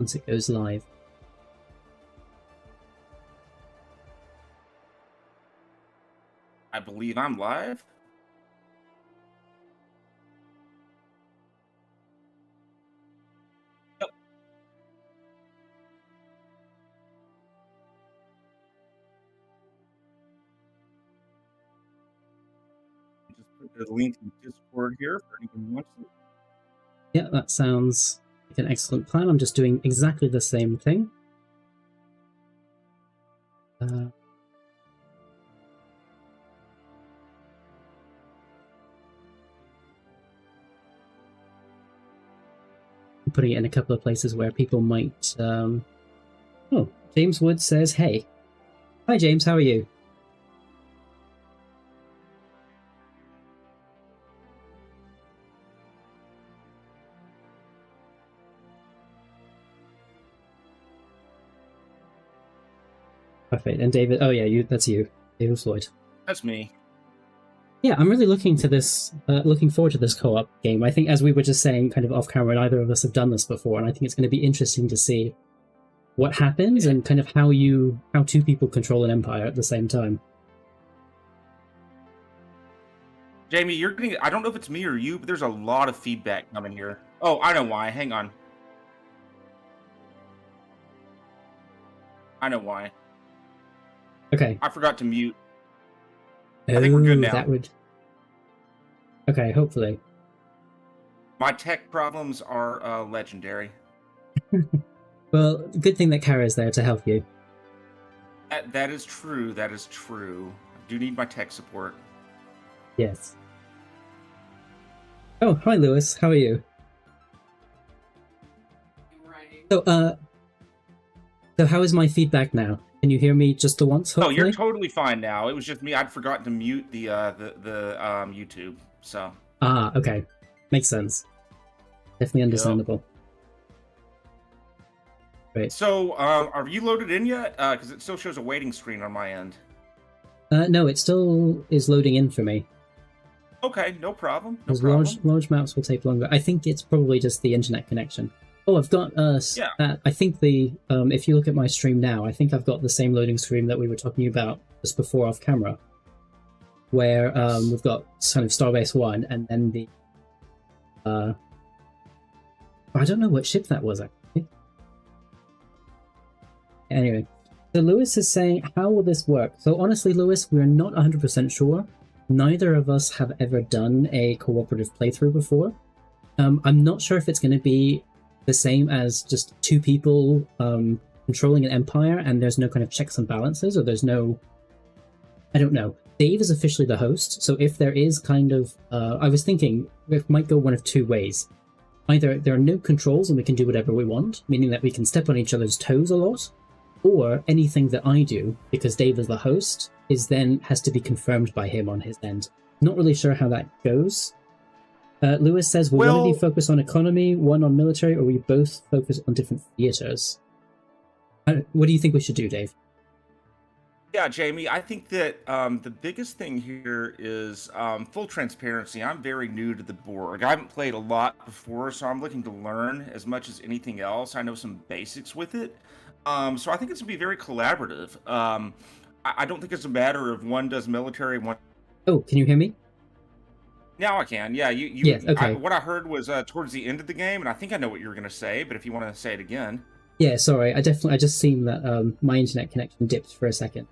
once it goes live. I believe I'm live. Yep. Just put the link in Discord here for anyone who wants it. Yeah, that sounds like an excellent plan. I'm just doing exactly the same thing. Putting it in a couple of places where people might... Oh, James Wood says, hey. Hi, James, how are you? Perfect. And David... Oh, yeah, that's you. David Floyd. That's me. Yeah, I'm really looking forward to this co-op game. I think, as we were just saying, kind of off camera, neither of us have done this before, and I think it's going to be interesting to see what happens and kind of how two people control an empire at the same time. Jamie, you're getting... I don't know if it's me or you, but there's a lot of feedback coming here. Oh, I know why. Hang on. I know why. Okay. I forgot to mute. I think we're good now. That would... Okay, hopefully. My tech problems are legendary. Well, good thing that Kara's there to help you. That is true. That is true. I do need my tech support. Yes. Oh, hi, Lewis. How are you? So how is my feedback now? Can you hear me just the once, hopefully? Oh, you're totally fine now. It was just me. I'd forgotten to mute the YouTube, so... Ah, okay. Makes sense. Definitely understandable. Yep. Great. So, are you loaded in yet? Because it still shows a waiting screen on my end. No, it still is loading in for me. Okay, no problem. No problem. Large maps will take longer. I think it's probably just the internet connection. Oh, I've got I think if you look at my stream now, I think I've got the same loading screen that we were talking about just before off camera, where we've got kind of Starbase 1 and then the I don't know what ship that was actually. Anyway, so Lewis is saying, how will this work? So honestly, Lewis, we're not 100% sure. Neither of us have ever done a cooperative playthrough before. I'm not sure if it's going to be the same as just two people controlling an empire and there's no kind of checks and balances, or there's no... I don't know. Dave is officially the host, so if there is kind of... I was thinking it might go one of two ways. Either there are no controls and we can do whatever we want, meaning that we can step on each other's toes a lot, or anything that I do, because Dave is the host, has to be confirmed by him on his end. Not really sure how that goes. Lewis says, will one of you focus on economy, one on military, or we both focus on different theaters? What do you think we should do, Dave? Yeah, Jamie, I think that the biggest thing here is full transparency. I'm very new to the Borg. I haven't played a lot before, so I'm looking to learn as much as anything else. I know some basics with it. So I think it's going to be very collaborative. I don't think it's a matter of one does military, one... Oh, can you hear me? Now I can. Yeah, Yes, okay. What I heard was towards the end of the game, and I think I know what you were going to say, but if you want to say it again. Yeah, sorry. I just seen that my internet connection dipped for a second.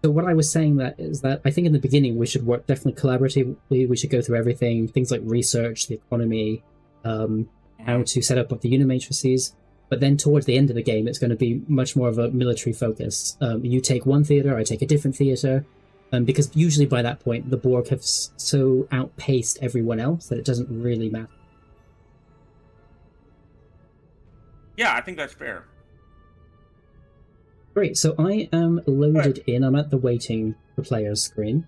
So what I was saying is that I think in the beginning we should work definitely collaboratively. We should go through everything, things like research, the economy, how to set up the unimatrices. But then towards the end of the game, it's going to be much more of a military focus. You take one theater, I take a different theater. Because usually by that point, the Borg have so outpaced everyone else that it doesn't really matter. Yeah, I think that's fair. Great, so I am loaded in. I'm at the waiting for players screen.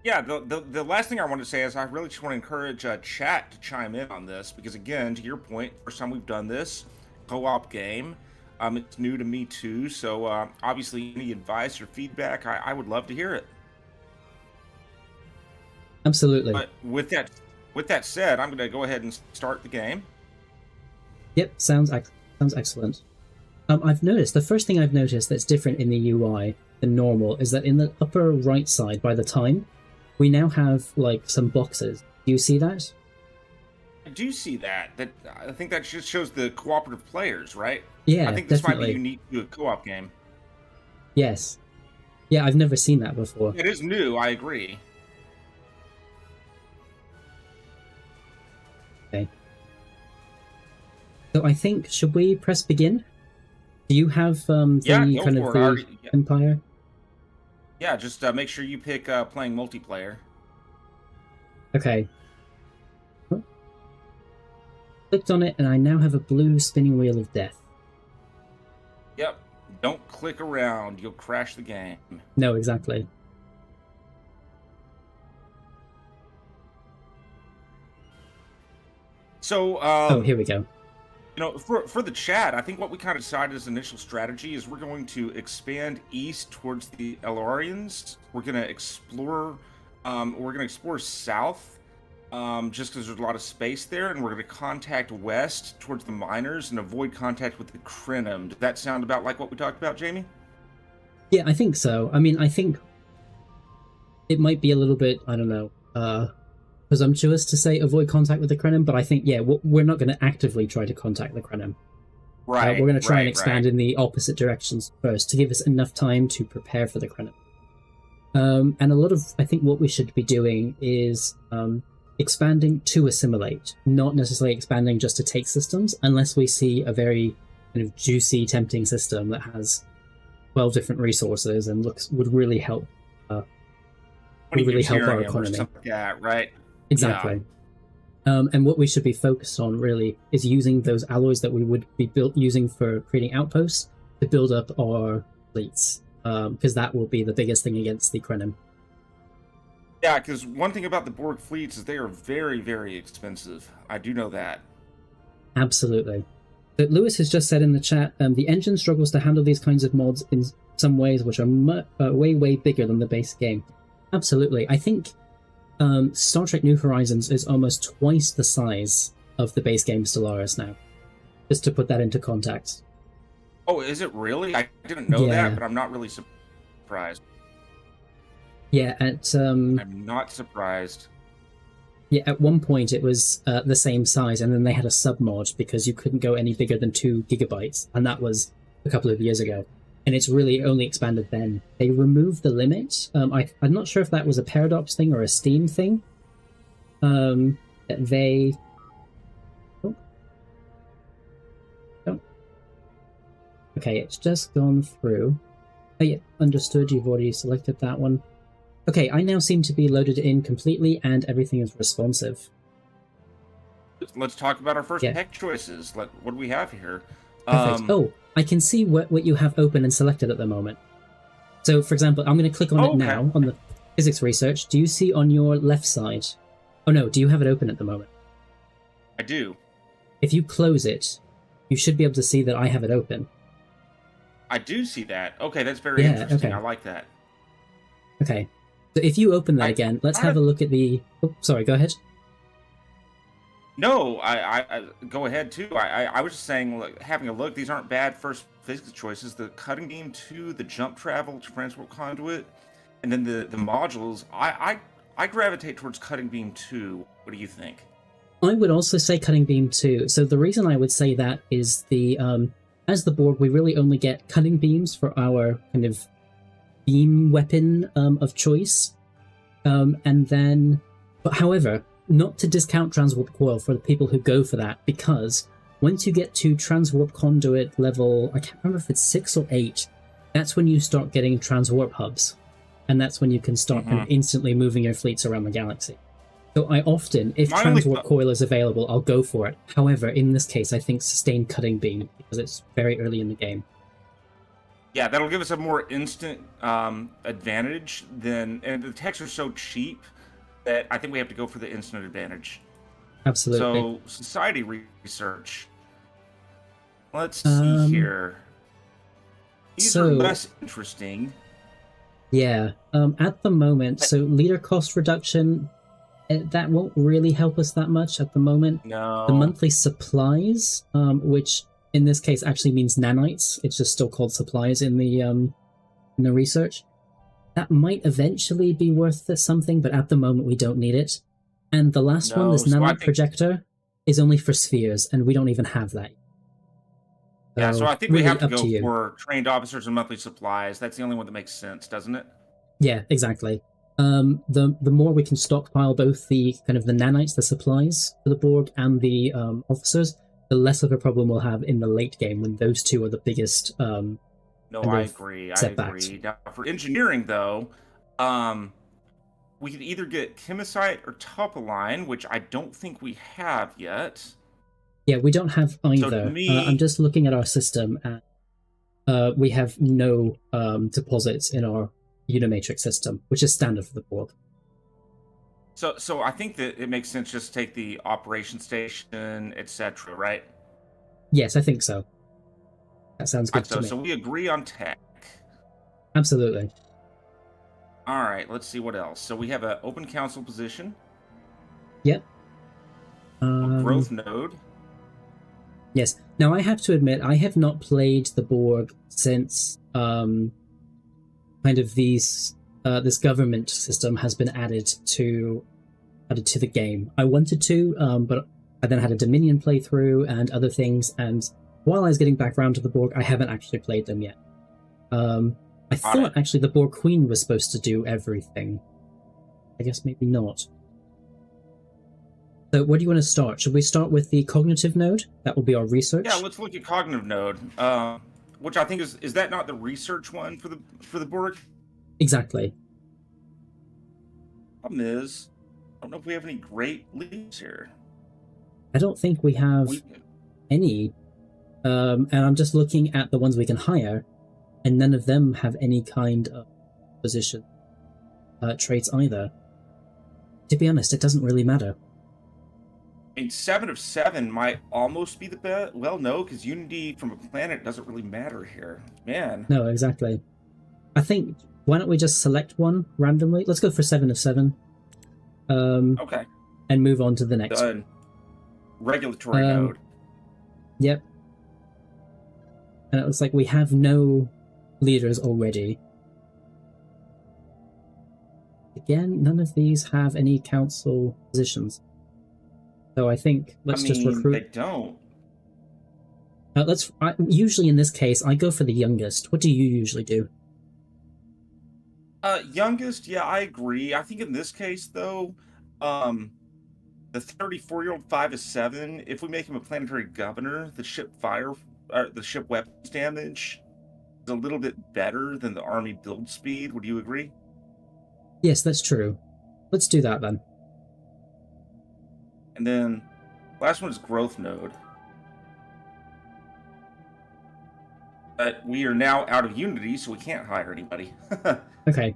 Yeah, the last thing I want to say is I really just want to encourage chat to chime in on this, because again, to your point, first time we've done this co-op game. It's new to me too, so obviously any advice or feedback, I would love to hear it. Absolutely. But with that said, I'm going to go ahead and start the game. Yep, sounds excellent. Sounds excellent. I've noticed, the first thing I've noticed that's different in the UI than normal is that in the upper right side by the time, we now have like some boxes. Do you see that? I do see that. I think that just shows the cooperative players, right? Yeah, I think this definitely. might be unique to a co-op game. Yes. Yeah, I've never seen that before. It is new, I agree. Okay. So I think, should we press begin? Do you have the kind of the Empire? Yeah, just make sure you pick playing multiplayer. Okay. Oh. Clicked on it, and I now have a blue spinning wheel of death. Yep. Don't click around. You'll crash the game. No, exactly. So, oh, here we go. You know, for the chat, I think what we kind of decided as initial strategy is we're going to expand east towards the Elarians. We're going to explore south, just because there's a lot of space there, and we're going to contact west towards the miners and avoid contact with the Krenim. Does that sound about like what we talked about, Jamie? Yeah, I think so. I mean, I think it might be a little bit, I don't know, presumptuous to say avoid contact with the Krenim, but I think, yeah, we're not going to actively try to contact the Krenim. Right. We're going to try and expand in the opposite directions first to give us enough time to prepare for the Krenim. And a lot of, I think what we should be doing is expanding to assimilate, not necessarily expanding just to take systems, unless we see a very kind of juicy, tempting system that has 12 different resources and would really help. Would really help our economy. Like that, right? Exactly. Yeah. And what we should be focused on really is using those alloys that we would be using for creating outposts to build up our fleets, because that will be the biggest thing against the Krenim. Yeah, because one thing about the Borg fleets is they are very, very expensive. I do know that. Absolutely. But Lewis has just said in the chat, the engine struggles to handle these kinds of mods in some ways which are way, way bigger than the base game. Absolutely. I think Star Trek New Horizons is almost twice the size of the base game Stellaris now. Just to put that into context. Oh, is it really? I didn't know that, but I'm not really surprised. Yeah, I'm not surprised. Yeah, at one point it was the same size, and then they had a submod because you couldn't go any bigger than 2 gigabytes, and that was a couple of years ago. And it's really only expanded then. They removed the limit. I'm not sure if that was a Paradox thing or a Steam thing. That they... Oh. Okay, it's just gone through. Oh yeah, understood, you've already selected that one. Okay, I now seem to be loaded in completely and everything is responsive. Let's talk about our first tech choices. What do we have here? Perfect. Oh, I can see what you have open and selected at the moment. So, for example, I'm going to click on it now, on the physics research. Do you see on your left side? Oh no, do you have it open at the moment? I do. If you close it, you should be able to see that I have it open. I do see that. Okay, that's very interesting. I like that. Okay. So if you open that again, let's have a look at the... Oh, sorry, go ahead. No, I go ahead too. I was just saying, like, having a look, these aren't bad first physics choices. The cutting beam 2, the jump travel to transport conduit, and then the modules. I gravitate towards cutting beam 2. What do you think? I would also say cutting beam 2. So the reason I would say that is the as the Borg, we really only get cutting beams for our kind of beam weapon of choice, and then, but however, not to discount transwarp coil for the people who go for that, because once you get to transwarp conduit level, I can't remember if it's 6 or 8, that's when you start getting transwarp hubs, and that's when you can start kind of instantly moving your fleets around the galaxy. So I often, if transwarp coil is available, I'll go for it. However, in this case, I think sustained cutting beam, because it's very early in the game. Yeah, that'll give us a more instant advantage than, and the techs are so cheap that I think we have to go for the instant advantage. Absolutely. So, society research. Let's see here. These are less interesting. Yeah. At the moment, so leader cost reduction, that won't really help us that much at the moment. No. The monthly supplies, which in this case actually means nanites. It's just still called supplies in the research. That might eventually be worth something, but at the moment we don't need it. And the last one, this nanite projector, is only for spheres, and we don't even have that. Yeah, so I think really we have to go for trained officers and monthly supplies. That's the only one that makes sense, doesn't it? Yeah, exactly. The more we can stockpile both the kind of the nanites, the supplies for the Borg, and the officers, the less of a problem we'll have in the late game when those two are the biggest. No, I agree. Setbacks. I agree. Now, for engineering, though, we could either get Chemisite or Topoline, which I don't think we have yet. Yeah, we don't have either. So I'm just looking at our system, and we have no deposits in our Unimatrix system, which is standard for the Borg. So I think that it makes sense just to take the operation station, etc., right? Yes, I think so. That sounds good to me. So we agree on tech. Absolutely. All right, let's see what else. So we have an open council position. Yep. A growth node. Yes. Now I have to admit, I have not played the Borg since kind of this government system has been added to the game. I wanted to, but I then had a Dominion playthrough and other things, and while I was getting back around to the Borg, I haven't actually played them yet. I thought actually the Borg Queen was supposed to do everything. I guess maybe not. So where do you want to start? Should we start with the cognitive node? That will be our research. Yeah, let's look at cognitive node, which I think is that not the research one for the Borg? Exactly. Problem is, I don't know if we have any great leads here. I don't think we have any. And I'm just looking at the ones we can hire, and none of them have any kind of position traits either. To be honest, it doesn't really matter. I mean, 7 of 7 might almost be the best. Well, no, because unity from a planet doesn't really matter here. Man. No, exactly. I think, why don't we just select one randomly? Let's go for 7 of 7. Okay. And move on to the next one. Regulatory node. Yep. And it looks like we have no leaders already. Again, none of these have any council positions. So I think let's just recruit. They don't. Usually in this case, I go for the youngest. What do you usually do? Youngest, yeah, I agree. I think in this case, though, the 34-year-old 5 of 7. If we make him a planetary governor, the ship weapons damage is a little bit better than the army build speed. Would you agree? Yes, that's true. Let's do that then. And then last one is growth node. But we are now out of Unity, so we can't hire anybody. Okay.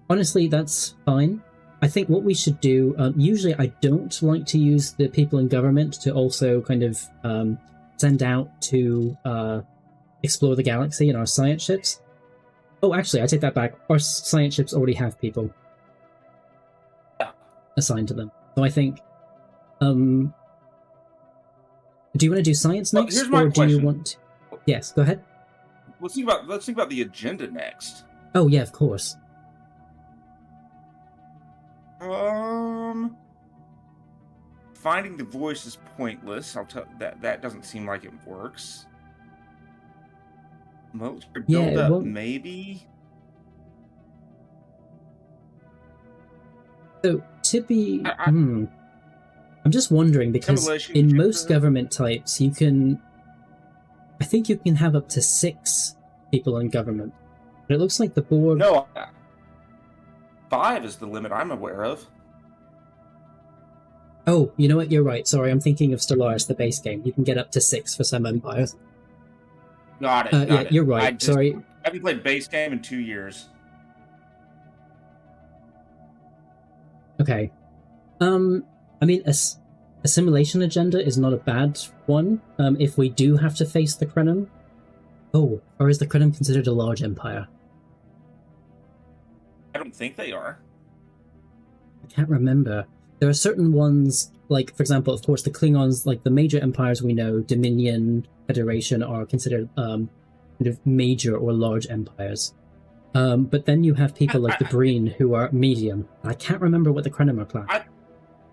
Honestly, that's fine. I think what we should do, usually I don't like to use the people in government to also kind of send out to explore the galaxy in our science ships. Oh, actually, I take that back. Our science ships already have people assigned to them. So I think... do you want to do science next, here's my question. Do you want? Yes, go ahead. Let's think about the agenda next. Oh yeah, of course. Finding the voice is pointless. I'll tell that doesn't seem like it works. Military build-up, maybe. So to be, I'm just wondering because in most government types, you can. I think you can have up to 6 people in government, but it looks like the Borg. No, 5 is the limit I'm aware of. Oh, you know what? You're right. Sorry, I'm thinking of Stellaris, the base game. You can get up to 6 for some empires. Got it. Yeah, you're right. Sorry. I haven't played base game in 2 years. Okay. I mean, assimilation agenda is not a bad one. If we do have to face the Krenim. Oh, or is the Krenim considered a large empire? I don't think they are. I can't remember. There are certain ones like, for example, of course, the Klingons, like the major empires we know, Dominion, Federation, are considered kind of major or large empires. But then you have people like the Breen who are medium. I can't remember what the Krenim are class.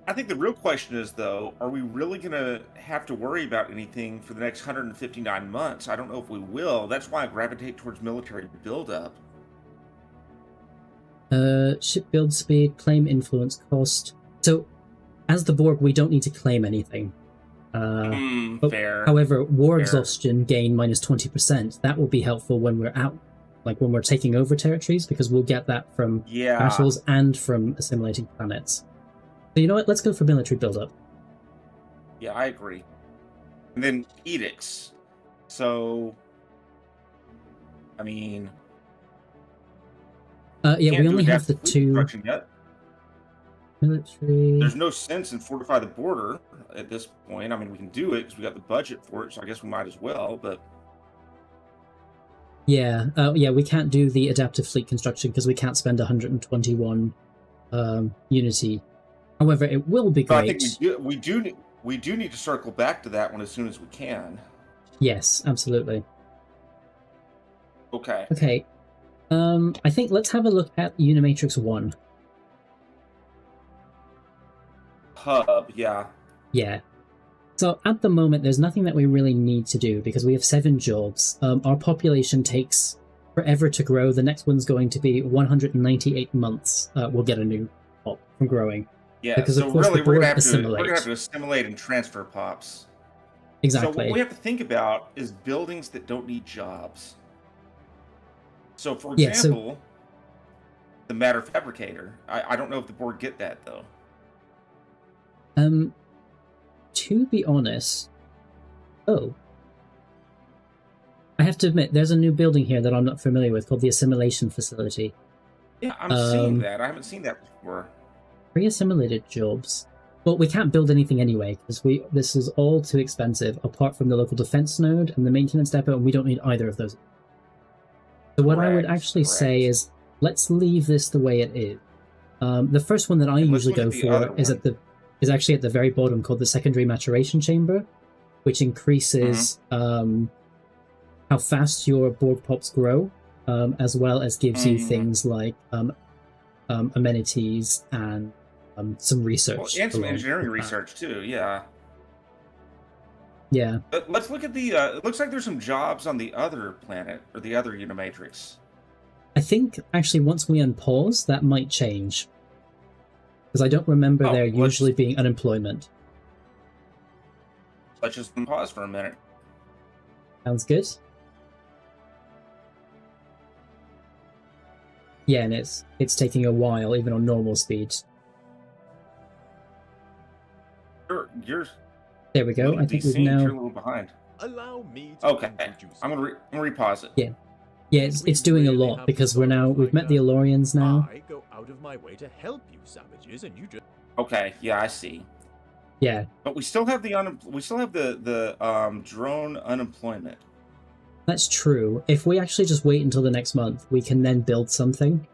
I think the real question is, though, are we really going to have to worry about anything for the next 159 months? I don't know if we will. That's why I gravitate towards military buildup. Ship build speed, claim influence cost. So, as the Borg, we don't need to claim anything. Fair. However, war exhaustion gain minus 20%. That will be helpful when we're out, like when we're taking over territories, because we'll get that from battles and from assimilating planets. So you know what? Let's go for military buildup. Yeah, I agree. And then edicts. So, I mean, yeah, we only have the 2 yet. Military. There's no sense in fortify the border at this point. I mean, we can do it because we got the budget for it, so I guess we might as well. But yeah, yeah, we can't do the adaptive fleet construction because we can't spend 121 unity. However, it will be great. I think we do need to circle back to that one as soon as we can. Yes, absolutely. Okay. Okay. I think let's have a look at Unimatrix 1. Hub, yeah. Yeah. So at the moment, there's nothing that we really need to do because we have 7 jobs. Our population takes forever to grow. The next one's going to be 198 months. We'll get a new pop from growing. Yeah, because so of course really the Borg we're going assimilate. to have to assimilate and transfer pops. Exactly. So what we have to think about is buildings that don't need jobs. So, for example, the matter fabricator. I don't know if the Borg get that, though. To be honest... Oh. I have to admit, there's a new building here that I'm not familiar with called the Assimilation Facility. Yeah, I'm seeing that. I haven't seen that before. Pre-assimilated jobs. Well, we can't build anything anyway, because this is all too expensive, apart from the local defense node and the maintenance depot, and we don't need either of those. So what I would actually say is, let's leave this the way it is. The first one that I usually go for is actually at the very bottom, called the Secondary Maturation Chamber, which increases how fast your Borg pops grow, as well as gives you things like amenities and some research. And some engineering research, too, yeah. Yeah. But let's look at the... it looks like there's some jobs on the other planet, or the other Unimatrix. I think, actually, once we unpause, that might change. Because I don't remember there usually being unemployment. Let's just unpause for a minute. Sounds good. Yeah, and it's taking a while, even on normal speed. There we go. I think we've now... You're a little behind. Allow me to I'm gonna repause it. Yeah. Yeah, it's doing a lot because we've met the Alorians now. I go out of my way to help you savages, and you just... Okay, yeah, I see. Yeah. But we still have the drone unemployment. That's true. If we actually just wait until the next month, we can then build something.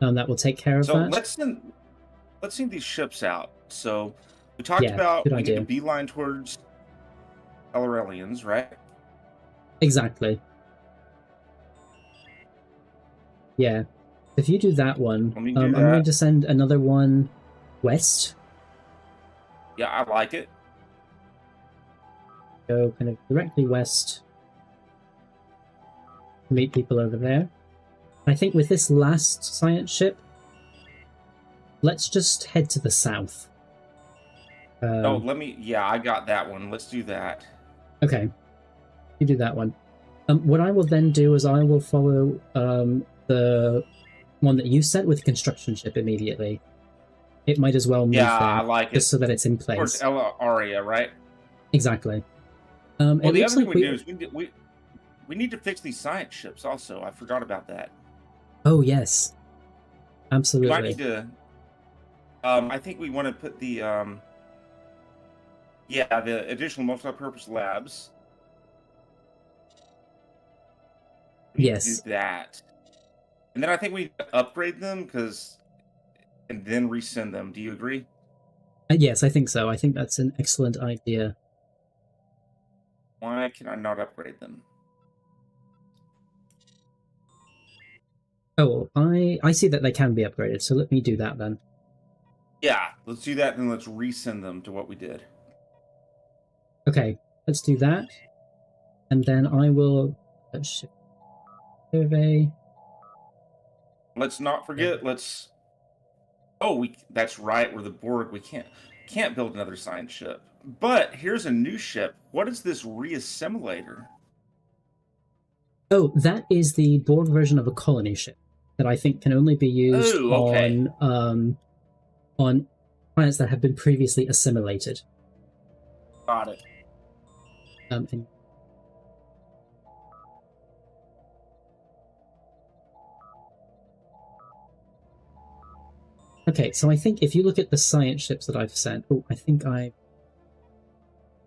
That will take care of that. So let's send these ships out. So we talked about we need to beeline towards Elorelians, right? Exactly. Yeah. If you do that one, I'm going to send another one west. Yeah, I like it. Go kind of directly west. Meet people over there. I think with this last science ship, let's just head to the south. Yeah, I got that one. Let's do that. Okay. You do that one. What I will then do is I will follow the one that you sent with the construction ship immediately. It might as well move there, I like it. Just so that it's in place. Towards Ella Aria, right? Exactly. Well, the other thing we do is we need to fix these science ships also. I forgot about that. Oh, yes. Absolutely. We might need to... I think we want to put the... the additional multi-purpose labs. Yes. Do that. And then I think we need to upgrade them, and then resend them. Do you agree? Yes, I think so. I think that's an excellent idea. Why can I not upgrade them? Oh, I see that they can be upgraded, so let me do that then. Yeah, let's do that, and let's resend them to what we did. Okay, let's do that. And then I will shift survey. Let's not forget, let's... Oh, that's right, we're the Borg. We can't build another science ship. But here's a new ship. What is this reassimilator? Oh, that is the Borg version of a colony ship that I think can only be used on planets that have been previously assimilated. Got it. Okay, so I think if you look at the science ships that I've sent... Oh, I think I